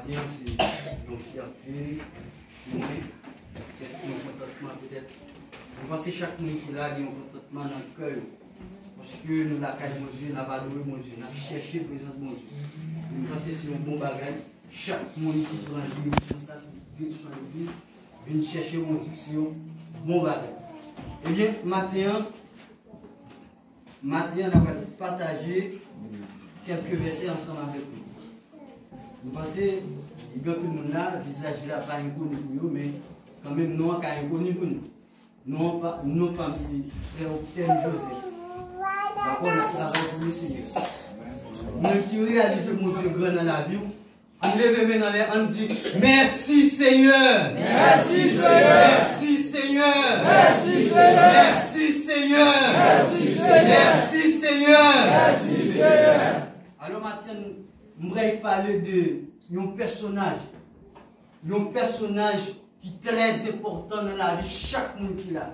matin, c'est une fierté, une contentement peut-être. Je pense que chaque monde qui est là, il y a un contentement dans le cœur. Parce que nous, la caille, mon Dieu, nous avons adoré mon Dieu, nous avons cherché la présence de mon Dieu. Je pense que c'est un bon bagage. Chaque monde qui prend la direction, ça, c'est direction de l'église, vient chercher mon Dieu, c'est un bon bagage. Eh bien, maintenant, on va partager quelques versets ensemble avec nous. Vous pensez, il y a tout le monde là, le visage là, pas inconnu pour nous, mais quand même, nous, on est inconnu pour nous. Nous, pas si frère Octave Joseph. D'accord, on a travaillé pour le Seigneur. Nous qui réalisons mon Dieu grand dans la vie, on lève maintenant l'air, on dit merci Seigneur. Merci Seigneur. Merci Seigneur. Merci Seigneur. Merci Seigneur. Merci Seigneur. Merci Seigneur. Merci Seigneur. Alors Mathieu, je voudrais parler de un personnage qui est très important dans la vie de chaque monde qui l'a.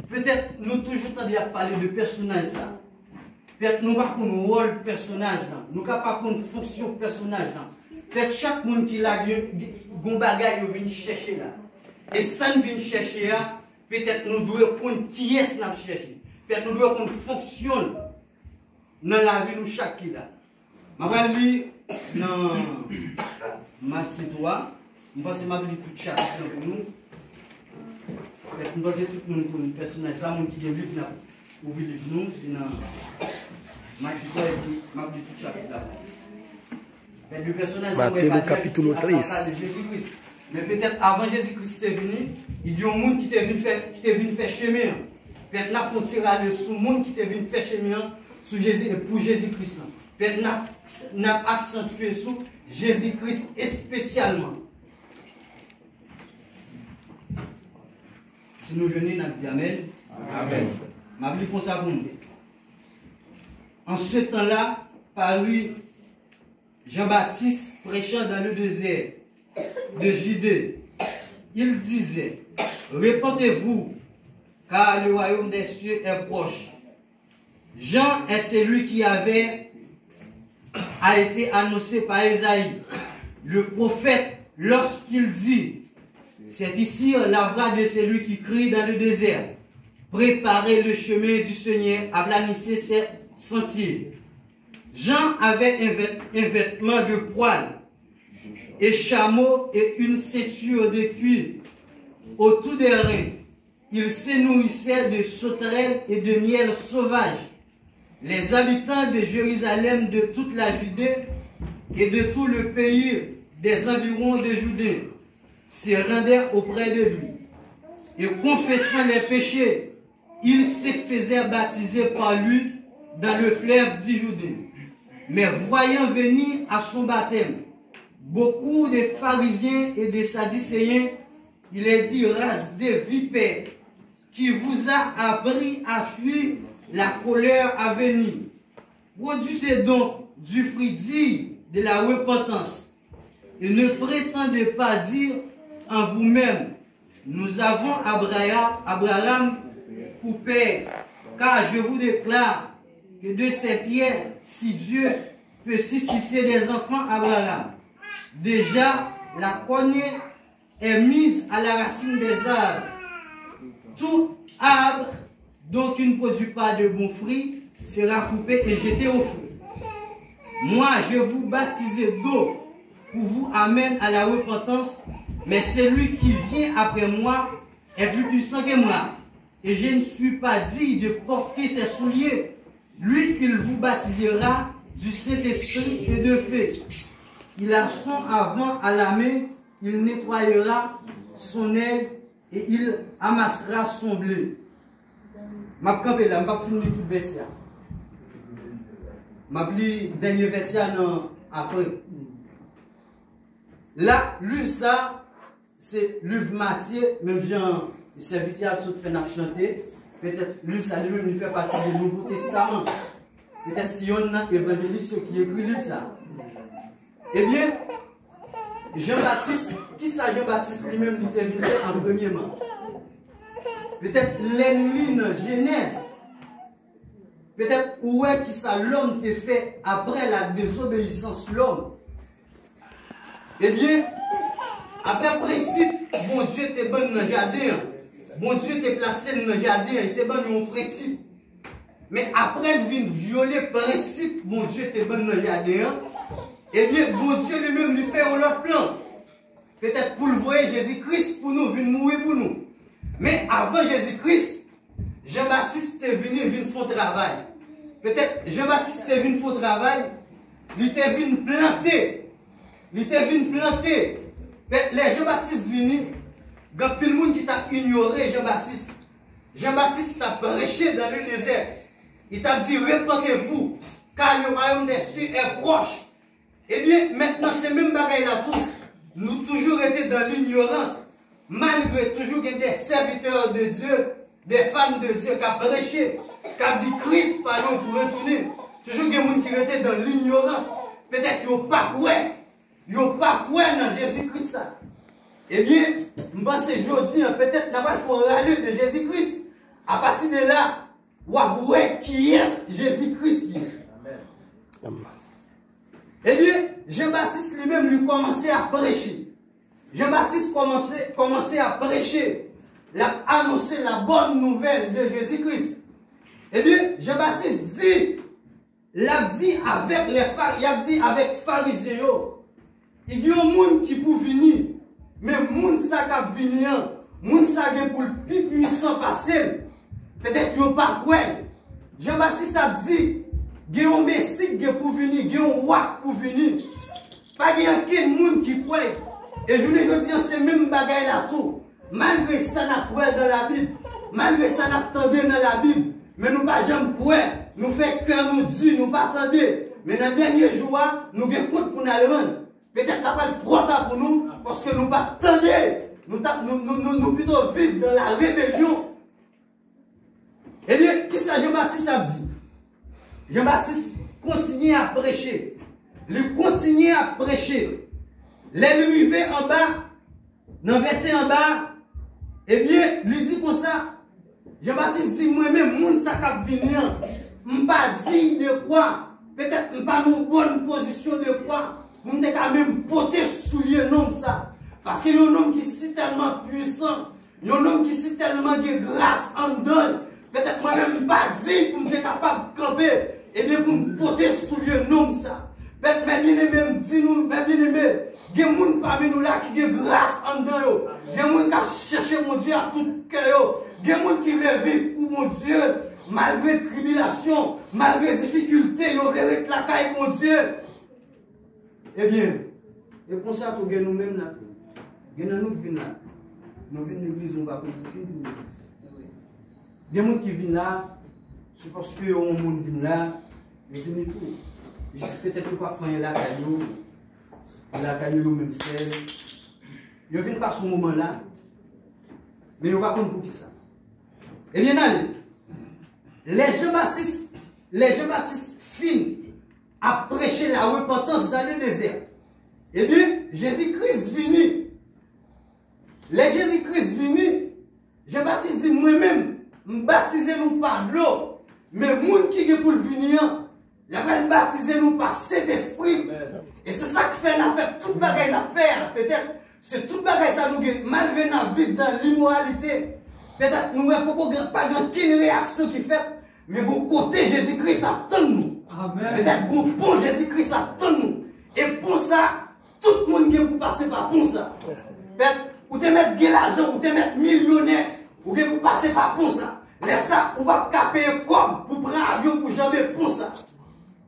Peut-être nous toujours tendons à parler de personnage ça. Peut-être nous ne pas qu'on rôle personnage là, nous pas qu'on fonction personnage là. Peut-être chaque monde qui l'a gon bagage vient chercher là. Et ça nous vient chercher là, peut-être nous devons prendre qui est-ce qu'on chercher. Peut-être nous devons qu'on fonctionne dans la vie de chaque qui là. Je vais lire dans Matthieu 3. Je pense que je vais lire tout chapitre pour nous. Je pense que tout le monde pour une personnage, ça, mon qui est livre là, pour vivre nous, c'est dans Matthieu 3 et puis je vais lire tout chapitre là. Le personnage, Matthieu capitule 13. De Jésus-Christ. Mais peut-être avant Jésus-Christ était venu, il y a un monde qui était venu faire chemin. Peut-être n'a pas tiré sur le monde qui était venu faire chemin pour Jésus-Christ. Peut-être n'a accentué sur Jésus-Christ spécialement. Si nous venons, nous disons Amen. Amen. Ma Bible comme ça pour nous. En ce temps-là, parut Jean-Baptiste prêchant dans le désert de Judée. Il disait, répentez-vous, car le royaume des cieux est proche. Jean est celui qui a été annoncé par Isaïe, le prophète, lorsqu'il dit, c'est ici la voix de celui qui crie dans le désert, préparez le chemin du Seigneur, aplanissez ses sentiers. Jean avait un vêtement de poil, et chameau et une ceinture de cuir autour des reins. Il se nourrissait de sauterelles et de miel sauvage. Les habitants de Jérusalem, de toute la Judée et de tout le pays des environs de Judée se rendaient auprès de lui. Et confessant les péchés, ils se faisaient baptiser par lui dans le fleuve du Judée. Mais voyant venir à son baptême beaucoup de pharisiens et de sadducéens, il est dit, race de vipères, qui vous a appris à fuir la colère à venir. Produisez donc du fruit digne de la repentance. Et ne prétendez pas dire en vous-même, nous avons Abraham pour père, car je vous déclare que de ces pierres, si Dieu peut susciter des enfants Abraham, déjà la cognée est mise à la racine des arbres. Tout arbre dont il ne produit pas de bons fruits sera coupé et jeté au feu. Moi, je vous baptise d'eau pour vous amener à la repentance, mais celui qui vient après moi est plus puissant que moi, et je ne suis pas digne de porter ses souliers. Lui, il vous baptisera du Saint-Esprit et de feu. Il a son avant à la main, il nettoyera son aile et il amassera son blé. Je vais camper là, je vais finir tout le verset. Je vais lire le dernier verset après. Là, lui, ça, c'est l'œuvre Matthieu, même Jean, le serviteur qui fait chanter. Peut-être lui, ça lui-même, il fait partie du Nouveau Testament. Peut-être si on a évangéliste qui écrit lui ça. Eh bien, Jean-Baptiste, qui ça Jean-Baptiste lui-même il était venu en premièrement? Peut-être l'ennemi de Genèse. Peut-être où est qui ça l'homme t'a fait après la désobéissance de l'homme. Eh bien, après principe, bon Dieu était bon dans le jardin. Bon Dieu était placé dans le jardin, il était bon dans le principe. Mais après, il vient violer le principe, bon Dieu était bon dans le jardin. Eh bien, bon Dieu lui-même lui fait un autre plan. Peut-être pour le voir Jésus-Christ pour nous, venir mourir pour nous. Mais avant Jésus-Christ, Jean-Baptiste est venu faire un travail. Peut-être Jean-Baptiste est venu faire un travail, il était venu planter. Il était venu planter. Les Jean-Baptiste venu, il y a plus de monde qui t'a ignoré Jean-Baptiste. Jean-Baptiste t'a prêché dans le désert. Il t'a dit, répentez-vous, car le royaume des cieux est proche. Eh bien, maintenant, c'est même bagaille là tout. Nous toujours été dans l'ignorance, malgré toujours des serviteurs de Dieu, des femmes de Dieu qui ont prêché, qui ont dit Christ, pardon, pour retourner. Toujours des gens qui étaient dans l'ignorance. Peut-être qu'ils n'ont pas cru. Ils n'ont pas cru dans Jésus-Christ. Eh bien, je pense que aujourd'hui, peut-être qu'il faut râler de Jésus-Christ. À partir de là, on va voir qui est Jésus-Christ. Amen. Eh bien, Jean-Baptiste lui-même lui commençait à prêcher. Jean-Baptiste commençait à prêcher, à annoncer la bonne nouvelle de Jésus-Christ. Eh bien, Jean-Baptiste dit, il a dit avec pharisiens, il y a un monde qui peut venir, mais le monde qui vient, le monde qui pour le plus puissant passer, peut-être qu'il n'y a pas quoi. Jean-Baptiste a dit, il y a un messie qui pour venir, il y a un roi pour venir. Pas qu'il y a aucun monde qui croit. Et je veux dire, c'est même bagaille là tout. Malgré ça, nous croyons dans la Bible. Malgré ça, nous attendons dans la Bible. Mais nous ne pas jamais croire. Nous faisons cœur, nous dit, nous pas attendre. Mais dans le dernier jour, nous avons compte pour nous aller. Peut-être n'a pas trop tard pour nous, parce que nous ne pas attendre. Nous plutôt vivre dans la rébellion. Eh bien, qui ça Jean-Baptiste a dit? Jean-Baptiste continue à prêcher. Il continue à prêcher. L'arrivée en bas, dans le verset en bas, eh bien, il dit comme ça. Jean-Baptiste dit, moi-même, moun sa kap venir, je pas dit de quoi, peut-être pas dans une bonne position de quoi, je ne quand même porter soulier nom ça. Parce qu'il y a un homme qui est si tellement puissant, il y a un homme qui est tellement de grâce en donne. Peut-être moi-même, pas dit pour me capable de camper, et bien pour me porter soulier nom ça. Peut-être mes bien-aimés, dis-nous, mes bien-aimés, il y a des gens parmi nous là qui ont grâce en dedans. Il y a des gens qui cherchent mon Dieu à tout cœur. Il y a des gens qui veulent vivre pour mon Dieu, malgré tribulation, malgré difficulté, ils veulent être la caille mon Dieu. Eh bien, et pour ça, nous avons nous-mêmes là. Nous avons nous qui viennent là. Nous venons de l'église, nous ne va pas l'église. Il y a des gens qui viennent là, c'est parce que les gens qui viennent là, ils viennent tout. Peut-être pas faire la caillou même celle. Je viens pas ce moment-là, mais je ne vais pas pour qui ça. Eh bien, allez, les Jean-Baptiste finissent à prêcher la repentance dans le désert. Eh bien, Jésus-Christ venu. Les Jésus-Christ venu, Jean-Baptiste dit moi-même, me baptiser nous par l'eau, mais les gens qui sont pour venir, il va baptiser nous par cet esprit. Et c'est ça qui fait l'affaire, toute bagaille l'affaire, peut-être. C'est toute bagaille ça nous malgré nous vivre dans l'immoralité. Peut-être nous n'avons pas de réaction qui fait, mais bon côté Jésus-Christ attend nous. Peut-être bon Jésus-Christ attend nous. Et pour ça, tout le monde qui peut passer par pour ça. Peut-être, ou te mettre de l'argent, ou te mettre millionnaire, ou que vous passer par pour ça. Laisse ça, on va payer comme pour prendre un avion pour jamais pour ça.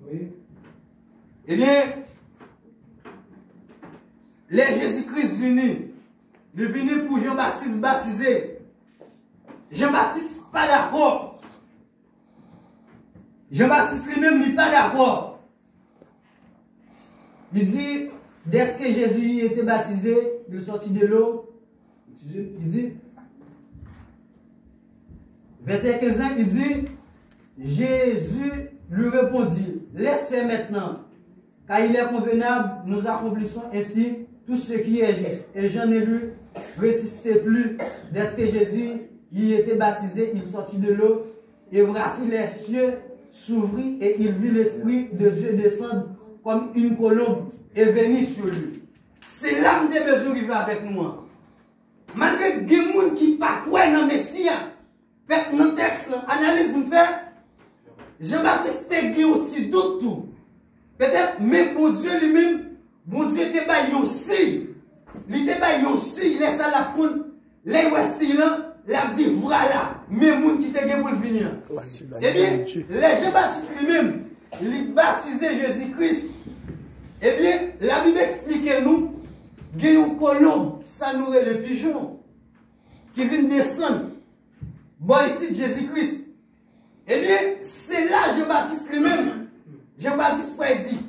Oui. Eh bien, les Jésus-Christ venu, il est venu pour Jean-Baptiste baptiser. Jean-Baptiste pas d'accord. Jean-Baptiste lui-même n'est pas d'accord. Il dit, dès que Jésus était baptisé, il est sorti de l'eau. Il dit, verset 15, il dit, Jésus lui répondit, laisse faire maintenant, car il est convenable, nous accomplissons ainsi tout ce qui est juste. Et j'en ai lu, résistez plus, dès que Jésus y était baptisé, il sortit de l'eau, et voici les cieux s'ouvrit, et il vit l'Esprit de Dieu descendre comme une colombe et venir sur lui. C'est ça me besoin de avec nous. Malgré des gens qui ne pas croient dans le Messie, dans le texte, l'analyse vous fait, Jean-Baptiste était au-dessus de tout. Peut-être même bon Dieu lui-même, bon Dieu était pas aussi. Il était pas aussi, il laisse à la poule, les voici là, il dit voilà, mes gens qui étaient pour venir. Eh bien, les Jean-Baptiste lui-même, il baptisait Jésus-Christ. Eh bien, la Bible explique nous, il y a un colombe, ça nourrit le pigeon, qui vient descendre. Bon, ici, Jésus-Christ. Eh bien, c'est là Jean-Baptiste lui-même. Jean-Baptiste dit.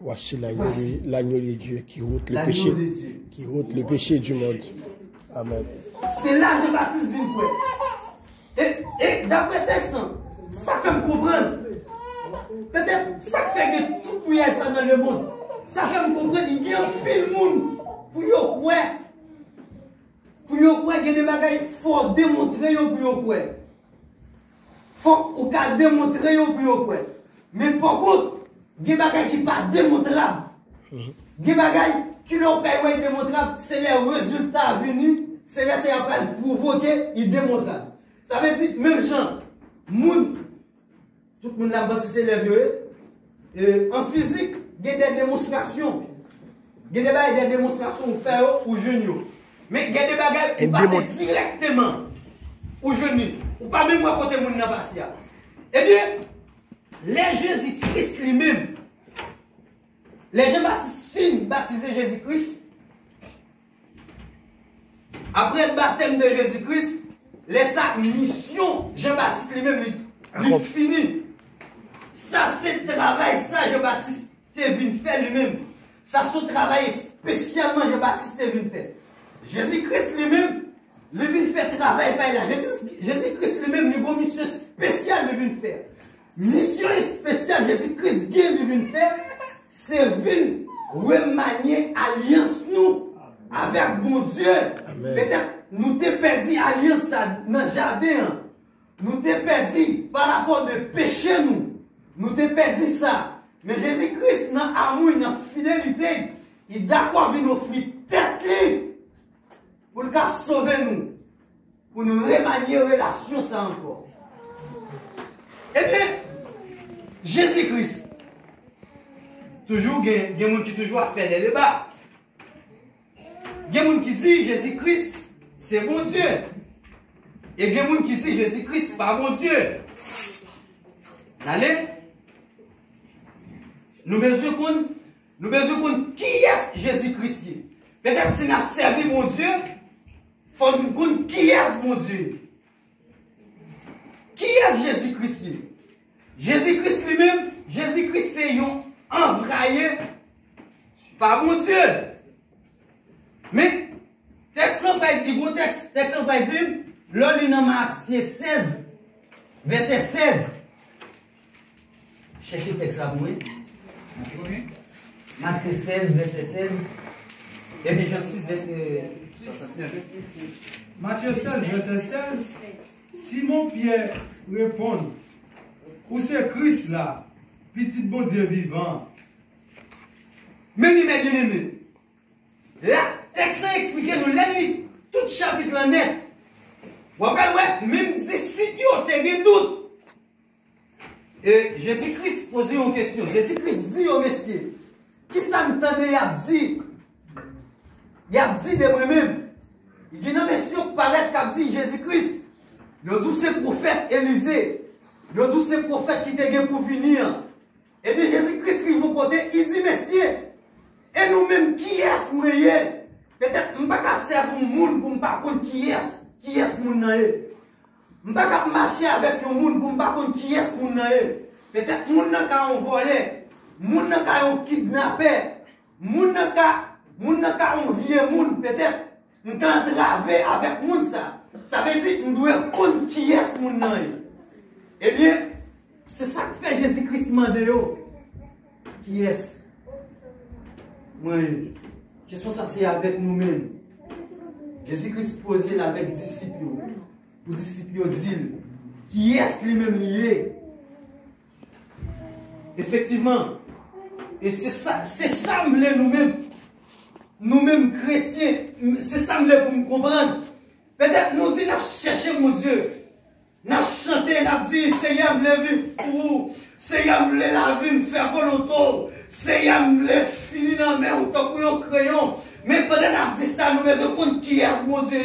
Voici l'agneau de Dieu qui ôte le péché, qui ôte le péché du monde. Amen. C'est là Jean-Baptiste vient quoi. Et d'après le texte, ça fait me comprendre. Peut-être ça fait que tout pour y aller ça dans le monde. Ça fait me comprendre qu'il y a un pile de monde pour y aller. Pour y aller, il y a des bagages, il faut démontrer pour y aller. Il faut démontrer pour y aller. Mais par contre, il y a des bagages qui ne sont pas démontrables. Il y a des bagages qui ne sont pas démontrables. C'est les résultats à venir. C'est là que c'est après provoquer, il démontrable. Ça veut dire, même gens, tout le monde là-bas, c'est les vieux. En physique, il y a des démonstrations. Il y a des démonstrations pour faire aux jeunes. Mais il y a des bagages qui passent directement aux jeunes. Ou pas même pour côté moun nan passe. Eh bien, les Jésus-Christ lui-même, les Jean-Baptiste fin baptisé Jésus-Christ, après le baptême de Jésus-Christ, sa mission, Jean-Baptiste lui-même, il finit. Ça, c'est le travail, ça, Jean-Baptiste est venu faire lui-même. Ça, c'est le travail spécialement, Jean-Baptiste est venu faire. Jésus-Christ lui-même, il vient faire travail par là. Jésus-Christ lui-même, il a une mission spéciale, il vient faire. Mission spéciale, Jésus-Christ, il vient faire, c'est venir remanier alliance nous avec bon Dieu. Peut-être nous t'ai perdu alliance dans le jardin. Nous t'ai perdu par rapport de péché nous. Nous t'ai perdu ça. Mais Jésus-Christ, dans l'amour, dans la fidélité, il est d'accord de nous offrir tête pour le sauver nous. Pour nous remanier la relation ça encore. Eh bien, Jésus-Christ, toujours, il y a des gens qui toujours fait des débats. Il y a des gens qui disent Jésus-Christ, c'est bon Dieu. Et il y a des gens qui disent Jésus-Christ, c'est pas bon Dieu. Allez? Nous besoin de qui est Jésus-Christ. Peut-être si nous avons servi mon Dieu, il faut nous connaître qui est mon Dieu. Qui est Jésus-Christ? Jésus-Christ lui-même, Jésus-Christ c'est un envoyé par mon Dieu. Mais, texte pas dit, bon texte pas dit, là, il dans Matthieu 16, verset 16. Cherchez le texte là pour moi. Matthieu 16, verset 16. Et puis Jean 6, verset 69. Matthieu 16, verset 16. Simon Pierre répond, où c'est Christ là, petit bon Dieu vivant. Mais bien aimé. Là, texte explique nous l'ennemi, tout chapitre en net. Ouais, même disciples ont des doutes. Et Jésus-Christ pose une question. Jésus-Christ dit au Messie, qui ça m'entendait, il a dit de moi-même. Il dit, non, monsieur, paraît qu'a dit Jésus-Christ. Il a dit, c'est prophète Élisée. Il a dit, c'est prophète qui était pour venir. Et bien, Jésus-Christ qui vous côté, il dit, messieurs, et nous-mêmes, qui est-ce nous? Peut-être, je ne vais pas servir un monde pour ne pas connaître qui est-ce nous? Je ne vais pas marcher avec un monde pour ne pas connaître qui est-ce nous? Peut-être, les gens qui ont volé, les gens qui ont kidnappé, les gens qui ont vieux, peut-être, nous avons entravé avec les gens. Ça veut dire que nous devons connaître qui est-ce nous? Eh bien, c'est ça que fait Jésus-Christ Mandéo. Qui est-ce? Oui. Qu'est-ce que ça c'est avec nous-mêmes? Jésus-Christ posait avec les disciples. Les disciples disent, qui est-ce lui-même lié? Effectivement. Et c'est ça nous-mêmes. nous-mêmes chrétiens, c'est ça que pour nous comprendre. Peut-être nous disons, nous cherchons mon Dieu. Nous chanté, nous dit, Seigneur, me vivre pour vous. Seigneur, me la vie, me faire volonté. Seigneur, me finir dans la main, ou tant qu'on crayon. Mais pendant que nous dit ça, nous mettons compte qui est mon Dieu.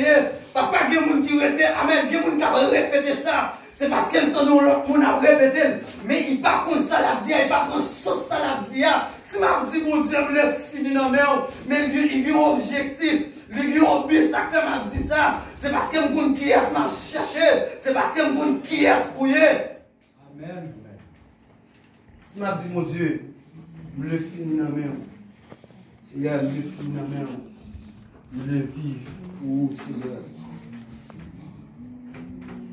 Parfois, il y a des gens qui répètent, amen, il y a des gens qui ont répété ça. C'est parce que l'autre monde a répété. Mais il pas contre ça, la dit, il pas contre ça, la dit. Si je dis, mon Dieu, me finir dans la main, mais il y a un objectif. Il y a un but, ça fait m'a dit ça. C'est parce que je sais qui est m'a cherché. C'est parce que je sais qui est fouillé. Amen. Si je dis, mon Dieu, me le finir dans la main. Seigneur, me le finir dans la main. Me le vivre pour Seigneur.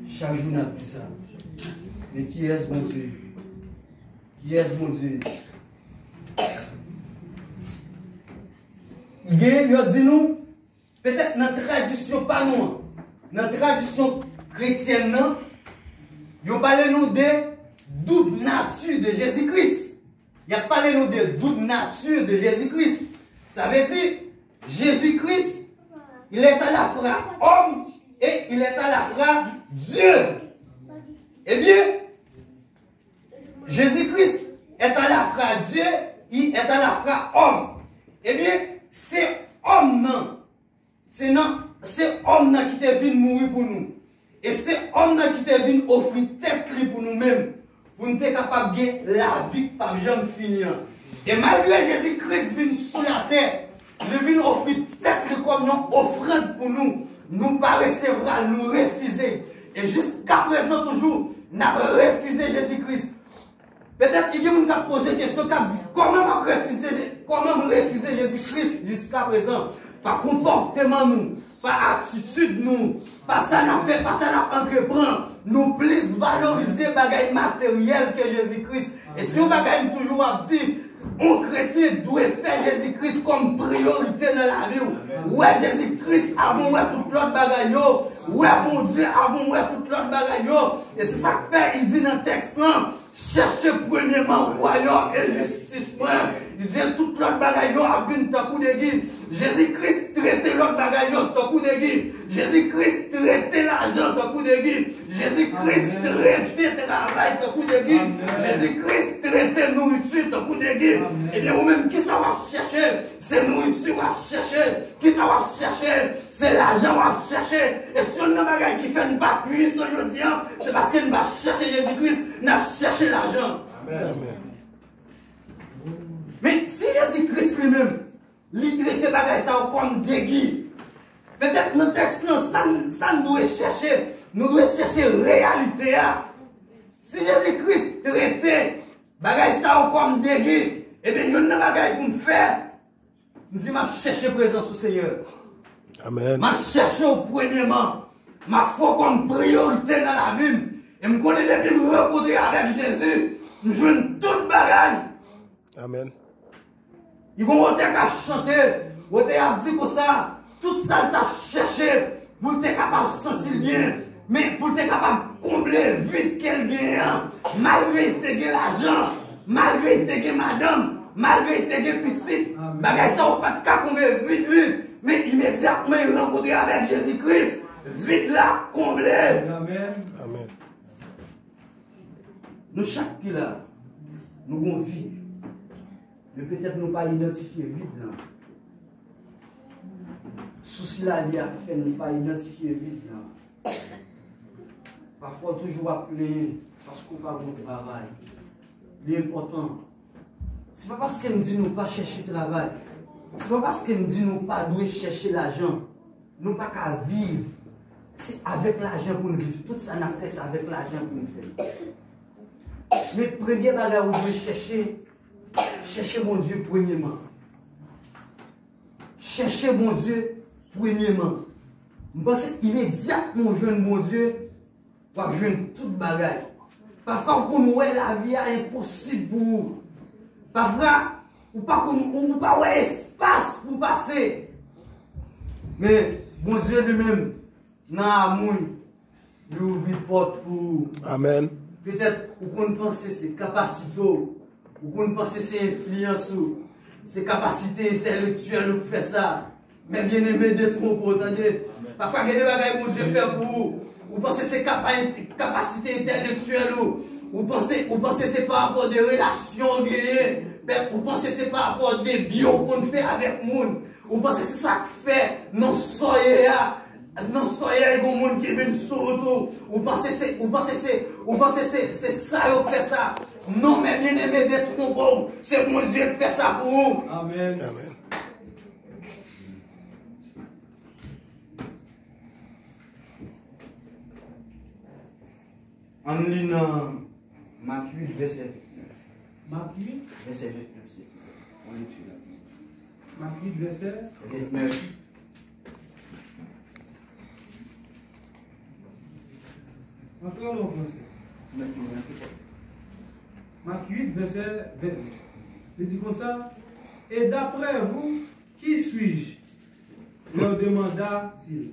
Chaque jour, on dit ça. Mais qui est mon Dieu? Qui est mon Dieu? Il y a dit nous, peut-être dans la tradition, pas nous, dans la tradition chrétienne, non, ils ont parlé nous de toute nature de Jésus-Christ. Il a parlé nous de toute nature de Jésus-Christ. Ça veut dire, Jésus-Christ, il est à la fois homme et il est à la fois Dieu. Eh bien, Jésus-Christ est à la fois Dieu, il est à la fois homme. Eh bien, c'est homme non. C'est homme qui est venu mourir pour nous. Et c'est homme qui est venu offrir tête pour nous-mêmes. Pour nous être capables de gagner la vie par jamais finir. Et malgré Jésus-Christ venu sur la terre, il vient offrir tête comme une offrande pour nous. Nous pas recevoir, nous refuser. Et jusqu'à présent toujours, nous avons refusé Jésus-Christ. Peut-être qu'il y a des gens qui ont posé la question, qui ont dit comment refuser Jésus-Christ jusqu'à présent? Par comportement nous, par attitude nous, par ça n'a fait, par ça n'a entreprend, nous plus valoriser les bagages matériels que Jésus-Christ. Et si on bagaille toujours à dire, un chrétien doit faire Jésus-Christ comme priorité dans la vie. Ouais, Jésus-Christ avant ouais tout l'autre bagaille. Ouais, mon Dieu avant ouais tout l'autre bagaille. Et c'est ça que fait, il dit dans le texte là, cherchez premièrement royaume et justice. Il dit tout l'autre bagaille a vu un coup de guide. Jésus-Christ traitait l'autre bagaille un coup de guide. Jésus-Christ traitait l'argent un coup de guide. Jésus-Christ traitait le travail un coup de guide. Jésus-Christ traitait nourriture un coup de guide. Et bien, vous-même, qui ça va chercher? C'est nourriture à chercher. Qui ça va chercher? C'est l'argent à chercher. Et si on a un bagage qui fait une pas puissance aujourd'hui, c'est parce qu'il va chercher Jésus-Christ, n'a cherché l'argent. Amen. Mais si Jésus-Christ lui-même, il traite bagage ça comme déguis, peut-être dans le texte, ça nous doit chercher. Nous devons chercher réalité. Si Jésus-Christ traitait bagage ça comme déguis, et bien, il y a un bagage pour me faire. Je dis, je cherche la présence du Seigneur. Amen. Je cherche au premièrement. Ma foi comme priorité dans la vie. Et je connais depuis me rencontrer avec Jésus. Je joue toute bagage. Amen. Il vont monter à chanter. Vous avez dit comme ça. Tout ça, tu as cherché. Pour être capable de sentir bien. Mais pour être capable de combler vite qu'elle gagne. Malgré que tu as l'argent. Malgré que tu as madame. Malgré que tu as petite. Bagay ça, on pas de combler vite lui. Mais immédiatement, il rencontre avec Jésus-Christ. Vite là, comblé. Amen. Amen. Nous, chaque qui là, nous avons vide. Mais peut-être nous pas identifier vide là. Souci là, il a fait, nous pas identifier vide là. Parfois, toujours appeler parce qu'on pas bon travail. L'important, c'est pas parce qu'elle nous dit nous pas chercher travail. C'est pas parce qu'elle nous dit nous pas doit chercher l'argent. Nous pas qu'à vivre. C'est avec l'argent pour nous vivre. Tout ça, on a fait ça avec l'argent pour nous faire. Mais premier bagage où vous chercher, cherchez mon Dieu premièrement. Cherchez mon Dieu premièrement. Je pense immédiatement je joue mon Dieu pour jouer toute bagage. Parfois, pour nous, la vie est impossible pour vous. Parfois, ou pas espace pour passer. Mais mon Dieu lui-même, dans l'amour, il ouvre les portes pour vous. Amen. Peut-être, vous pouvez penser ses capacités, vous pouvez penser ses influences, ses capacités intellectuelles pour faire ça. Mais bien aimé de trop pour attendez. Parfois, il y a des bagages que Dieu fait pour vous. Vous pensez que c'est capacité intellectuelle vous pensez que c'est par rapport à des relations gagnées. Vous pensez que c'est par rapport à des bios qu'on fait avec le monde. Vous pensez que c'est ça qui fait non soyez un monde qui vient sur autour. Vous pensez que c'est ça qui fait ça. Non, mais bien aimé d'être trop bon. C'est mon Dieu qui fait ça pour vous. Amen. Amen. En lisant Marc 8, verset 29. Marc 8, Verset 29, c'est tout. On lit là. Marc 8, verset 29. Encore en français. Marc 8, verset 29. Il dit comme ça. Et d'après vous, qui suis-je? Leur demanda-t-il.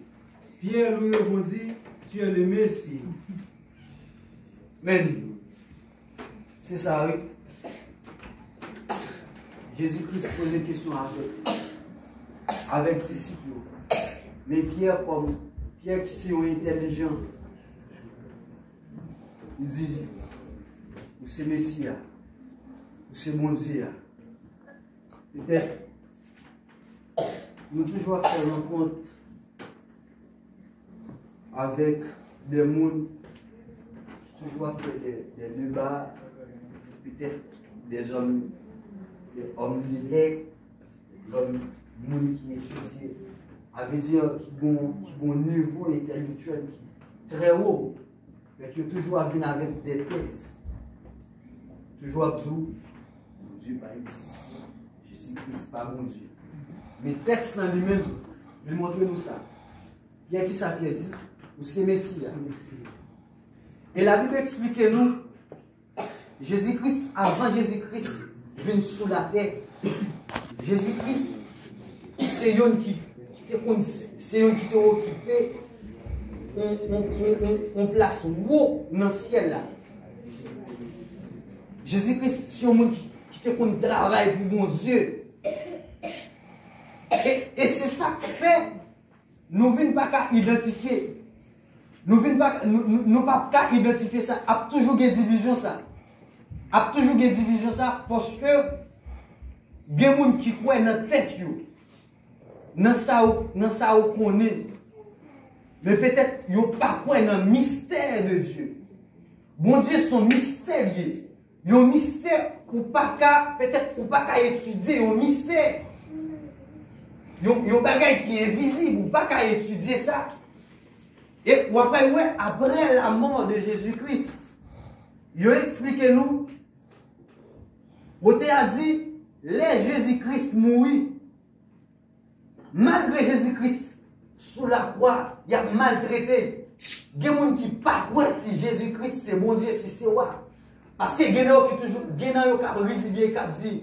Pierre lui répondit, tu es le Messie. Mais c'est ça, oui. Jésus-Christ posait une question avec les disciples. Mais Pierre qui est intelligent, il dit, ou c'est Messie, ou c'est mon Dieu. Peut-être, nous toujours faire rencontre avec des gens qui toujours faire des débats, peut-être des hommes libres, comme des gens qui étudient, avec dire qui ont un niveau intellectuel qui est très haut, mais qui ont toujours venir avec des thèses. Toujours à tout, Dieu pas existé. Jésus-Christ pas mon Dieu. Mais le texte dans lui-même, il montre nous ça. Il y a qui ça qui dit, ou c'est Messie. Et la Bible explique nous, Jésus-Christ, avant Jésus-Christ, vient sur la terre. Jésus-Christ, c'est un qui était occupé en place haut dans le ciel là. Jésus-Christ, c'est un monde qui était qu'on travaille pour mon Dieu. Et c'est ça qui fait, nous ne venons pas qu'à identifier. Nous ne venons pas qu'à identifier ça. Il y a toujours des divisions ça. Il y a toujours des divisions ça parce que il y a des gens qui croient dans la tête. Dans ça qu'on est. Mais peut-être qu'ils ne pas croient dans le mystère de Dieu. Bon Dieu, son mystère. Il y a un mystère peut-être ou pas qu'à étudier un mystère. Il y a un bagage qui est visible ou pas qu'à étudier ça. Et après la mort de Jésus-Christ, il a expliqué nous, on a dit, les Jésus-Christ mourit. Malgré Jésus-Christ sous la croix, il a maltraité. Il y a des gens qui ne pas croient si Jésus-Christ c'est bon Dieu, si c'est roi. Parce que il y a des gens qui toujours, il y a des gens qui disent,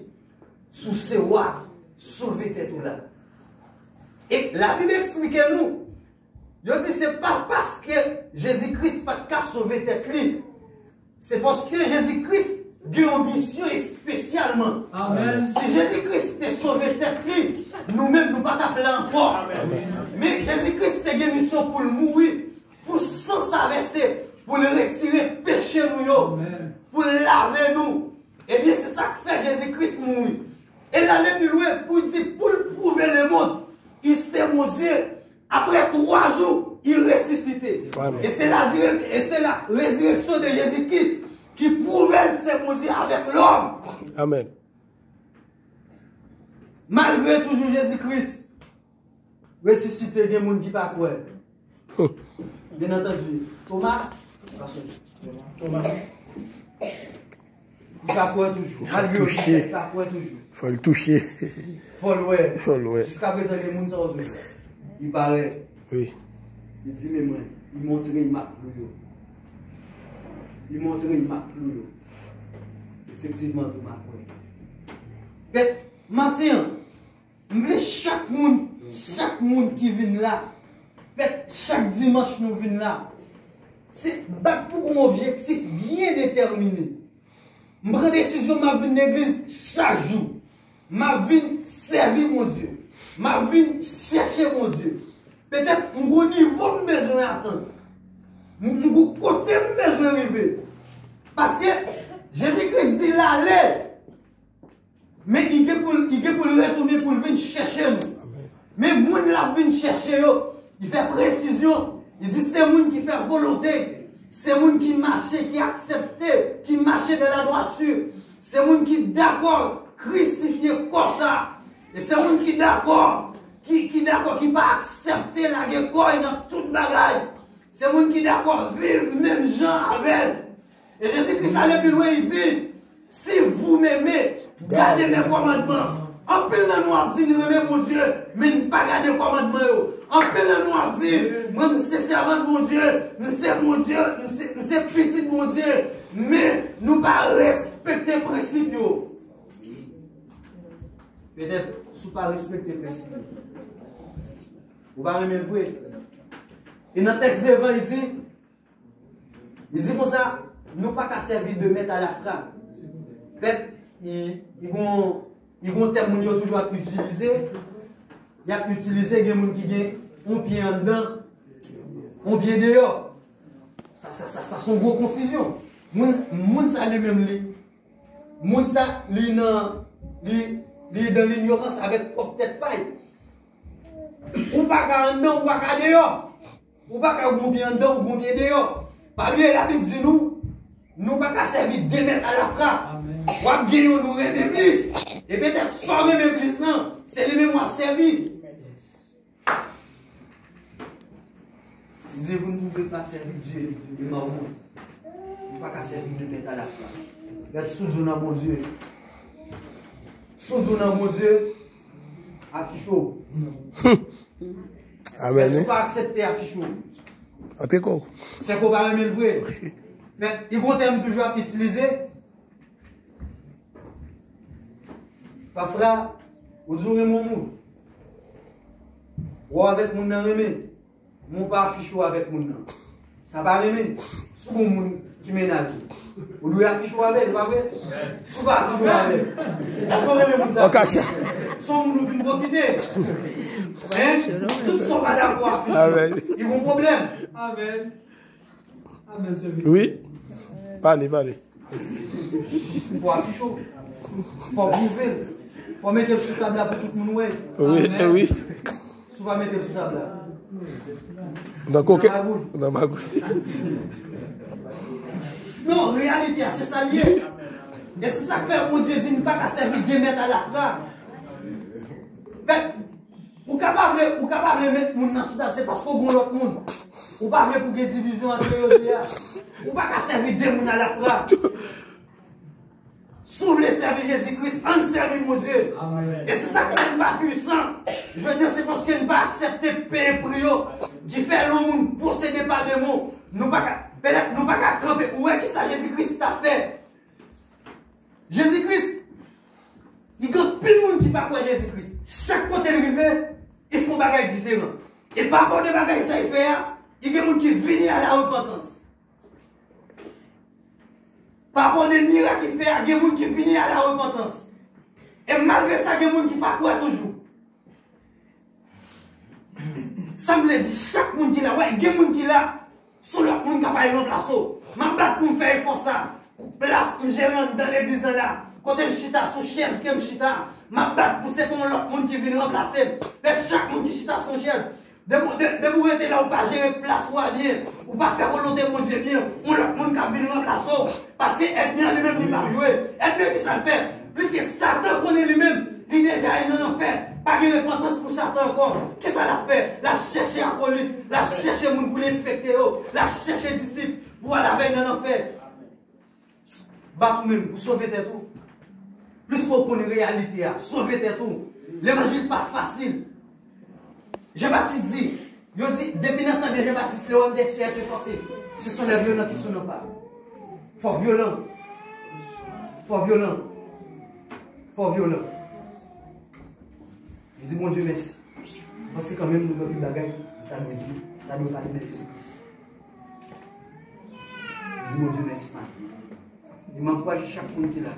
sous ce roi, sauvez tout là. Et la Bible explique nous, il dit c'est pas parce que Jésus-Christ n'a pas sauvé tête lui, c'est parce que Jésus-Christ a une mission spécialement. Amen. Si Jésus-Christ a sauvé tête lui, nous-mêmes nous pas t'appeler encore. Amen. Mais Jésus-Christ a une mission pour le mourir, pour s'en traverser, pour le retirer péché nous, pour laver nous. Et bien c'est ça que fait Jésus-Christ mourir. Et là, le plus loin pour dire, pour prouver le monde, il s'est mon Dieu. Après 3 jours, il ressuscité. Et c'est la résurrection de Jésus-Christ qui prouvait c'est mon Dieu avec l'homme. Amen. Malgré toujours Jésus-Christ, ressuscité, il y a des gens qui ne pas quoi. Bien entendu, Thomas, il va quoi toujours. Malgré toucher. il va quoi toujours. Faut le toucher. Faut le ouais. Faut le ouais. Jusqu'à présent, les gens sont toujours. Il paraît. Oui. Il dit, mais moi, il montre une marque pour eux. Il montre une marque pour eux. Effectivement, tout marque. Mais, maintenant, je veux chaque monde qui vient là, chaque dimanche nous venons là, c'est pour un objectif bien déterminé. Je prends décision de venir à l'église chaque jour. ma vie servir mon Dieu. Ma vie chercher mon Dieu. Peut-être mon niveau besoin attendre. Mon côté besoin arriver. Parce que Jésus-Christ dit l'aller. Mais il est pour retourner pour venir chercher nous. Mais moun la vient chercher yo, il fait précision. Il dit c'est moun qui fait volonté. C'est moun qui marche, qui accepte, qui marche de la droiture. C'est moun qui d'accord crucifier comme ça. Et c'est moun qui d'accord, qui d'accord, qui pas accepter la guerre dans toute bagaille. C'est moun qui d'accord vivre même gens avec. Et Jésus-Christ allait plus loin, il dit, si vous m'aimez, gardez mes commandements. En pile de nous a dit, nous aimons mon Dieu, mais ne pas garder le commandement. En pile de nous a dit, moi, je suis servant de mon Dieu, nous sommes mon Dieu, nous sommes petits de mon Dieu, mais nous pas respecter les principes. Peut-être, si vous ne pas respecter les principes, vous ne pas remettre le bruit. Et dans le texte devant, il dit comme ça, nous pas qu'à servir de mettre à la frappe. Peut-être, ils vont termes qui toujours utiliser. Il y a utilisé des gens qui ont un pied en dedans, un pied dehors. Ça sont gros confusion. Moun ça lui-même li. Moun ça li dans l'ignorance avec peut-être paille. Ou pas qu'en dedans ou pas qu'en dehors. Ou pas qu'un bon pied en dedans ou bon pied dehors. Par lui, il a dit nous pas qu'à servir de mettre à la frappe. Ou à gagner nous l'église. Et peut-être sans même l'église, non. C'est les mémoires servir. Il dit, vous ne pouvez pas servir Dieu. Il m'a dit, vous ne pouvez pas servir de mettre à la frappe. Vous êtes sous dans mon Dieu. Sous dans mon Dieu. Affiche-vous. Amen. Vous ne pas accepter affiche-vous. C'est qu'on va même le vrai. Mais il vont toujours à utiliser. Parfois, vous dites mon monde. Ou avec mon nom remé. Mon pas affiché avec mon nom. Ça va remé. C'est mon monde qui ménage. Vous lui affichez avec, pas vrai? C'est pas affiché avec. Est-ce qu'on remé mon ça? Son monde nous profiter. Tous sont pas d'accord. Ils ont un problème. Amen. Amen, c'est bien. Oui. Parlez. Il faut afficher. Il faut bouger. Il faut mettre sur table pour tout le monde. Oui. Tu vas mettre sur table. Dans ma bouche. Non, réalité, c'est ça lié. Et c'est ça que fait mon Dieu dit, ne pas qu'à servir de mettre à la frappe. Mais, ou capable de mettre mon dans ce c'est parce qu'on a l'autre monde. Ou pas pour qu'il y ait division entre eux. Ou pas qu'à servir de mon à la frappe. Si vous voulez servir Jésus-Christ, en servir mon Dieu. Amen. Et c'est ça qui n'est pas puissant. Je veux dire, c'est parce qu'il n'est pas accepté payer pour eux, qui fait le monde possédé par des mots. Peut-être nous pas qu'à camper. Où est-ce que ça Jésus-Christ t'a fait? Jésus-Christ, il y a plus de monde qui parle de Jésus-Christ. Chaque côté de rivière, ils font des bagages différents. Et par rapport aux bagages ça fait, il y a des gens qui viennent à la repentance. Par rapport aux miracles qu'il fait, il y a des gens qui viennent à la repentance. Et malgré ça, il y a des gens qui ne parlent pas toujours. Ça me dit, chaque monde qui est là, ouais, il y a des gens qui est là, sur leur monde qui n'a pas eu remplacé. Je me bats pour me faire effort ça. Place, je rentre dans l'église là. Quand je chita sur chaise, je chita. Je me bats pour c'est pour l'autre monde qui vient remplacer. Chaque monde qui chita sur chaise. De vous être là ou pas gérer place ou bien, ou pas faire volonté de mon Dieu bien, ou l'autre monde qui vient remplacer. Parce que être bien lui-même, il va jouer. Être bien qui ça le fait. Plus que Satan connaît lui-même, il est déjà en enfer. Pas de repentance pour Satan encore. Qu'est-ce que ça l'a fait? La chercher acolyte, la chercher moun pour l'infecter, la chercher disciple pour aller avec dans l'enfer. Battre même pour sauver tes trous. Plus faut qu'on ait réalité, sauver tes trous. L'évangile n'est pas facile. Jean-Baptiste dit, depuis longtemps que Jean-Baptiste, l'homme des cieux est forcé. Ce sont les violents qui sont pas. Faut violent. Faut violent. Faut violent. Je dis, mon Dieu, merci. Parce que quand même, nous avons eu la gagne, nous avons parlé de Jésus-Christ. Je dis, mon Dieu, merci. Il m'encourage chaque monde qui est là.